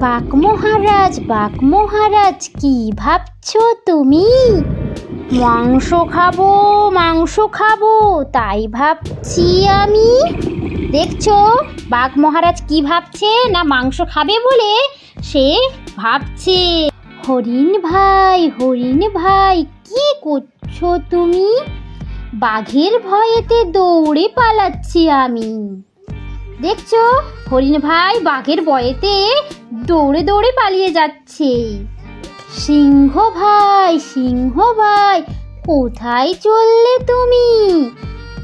বাঘ মহারাজ কি ভাবছো তুমি? মাংস খাবো তাই ভাবছি আমি। দেখছো বাঘ মহারাজ কি ভাবছে না? মাংস খাবে বলে সে ভাবছে। হরিণ ভাই কি করছো তুমি? বাঘের ভয়েতে দৌড়ে পালাচ্ছি আমি। দেখছো হরিণ ভাই বাঘের ভয়েতে দৌড়ে দৌড়ে পালিয়ে যাচ্ছে। সিংহ ভাই কোথায় চললে তুমি?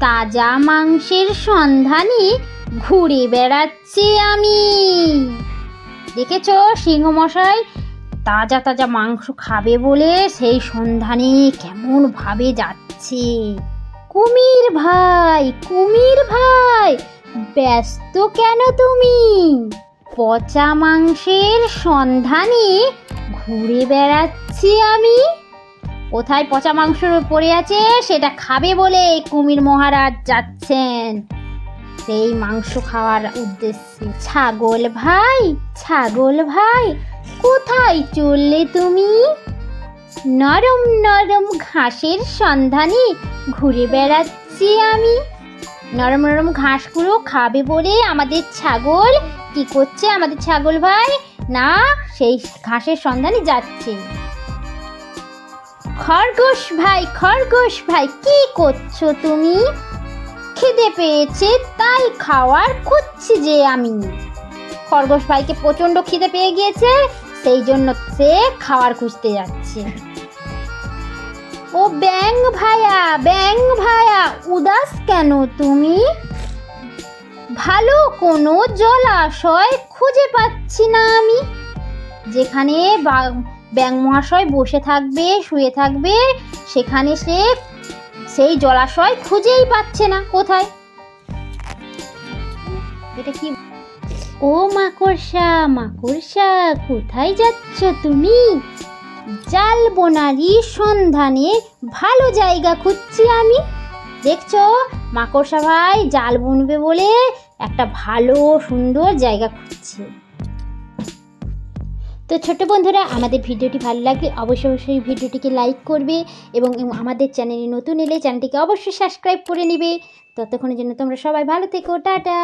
তাজা মাংসের সন্ধানে ঘুরে বেড়াচ্ছি আমি। দেখেছো সিংহ মশাই তাজা তাজা মাংস খাবে বলে সেই সন্ধানে কেমন ভাবে যাচ্ছে। কুমির ভাই ব্যস্ত কেন তুমি? পচা মাংসের সন্ধানে ঘুরে বেড়াচ্ছি আমি। কোথায় পচা মাংস পড়ে আছে সেটা খাবে বলে কুমির মহারাজ যাচ্ছেন সেই মাংস খাওয়ার উদ্দেশ্যে। ছাগল ভাই কোথায় চললে তুমি? নরম নরম ঘাসের সন্ধানে ঘুরে বেড়াচ্ছি আমি। নরম নরম ঘাসগুলো খাবে বলে আমাদের ছাগল কি করছে? আমাদের ছাগল ভাই না সেই ঘাসের সন্ধানে যাচ্ছে। খরগোশ ভাই কি করছো তুমি? খিদে পেয়েছে তাই খাওয়ার খুঁজছি যে আমি। খরগোশ ভাইকে প্রচন্ড খিদে পেয়ে গিয়েছে সেই জন্য সে খাওয়ার খুঁজতে যাচ্ছে। ও ব্যাঙ ভাইয়া উদাস কেন তুমি? ভালো কোনো জলাশয় খুঁজে পাচ্ছি না আমি। যেখানে ব্যাঙ মহাশয় বসে থাকবে শুয়ে থাকবে সেখানে সে সেই জলাশয় খুঁজেই পাচ্ছে না। কোথায় এটা কি? ও মাকড়সা কোথায় যাচ্ছ তুমি? জাল বোনারি সন্ধানে ভালো জায়গা খুঁজছি আমি। দেখছো মাকড়সা ভাই জাল বুনবে বলে একটা ভালো সুন্দর জায়গা খুঁজছে। তো ছোট বন্ধুরা আমাদের ভিডিওটি ভালো লাগলে অবশ্যই ভিডিওটিকে লাইক করবে এবং আমাদের চ্যানেলে নতুন এলে চ্যানেলটিকে অবশ্যই সাবস্ক্রাইব করে নেবে। ততক্ষণের জন্য তোমরা সবাই ভালো থেকো। টাটা।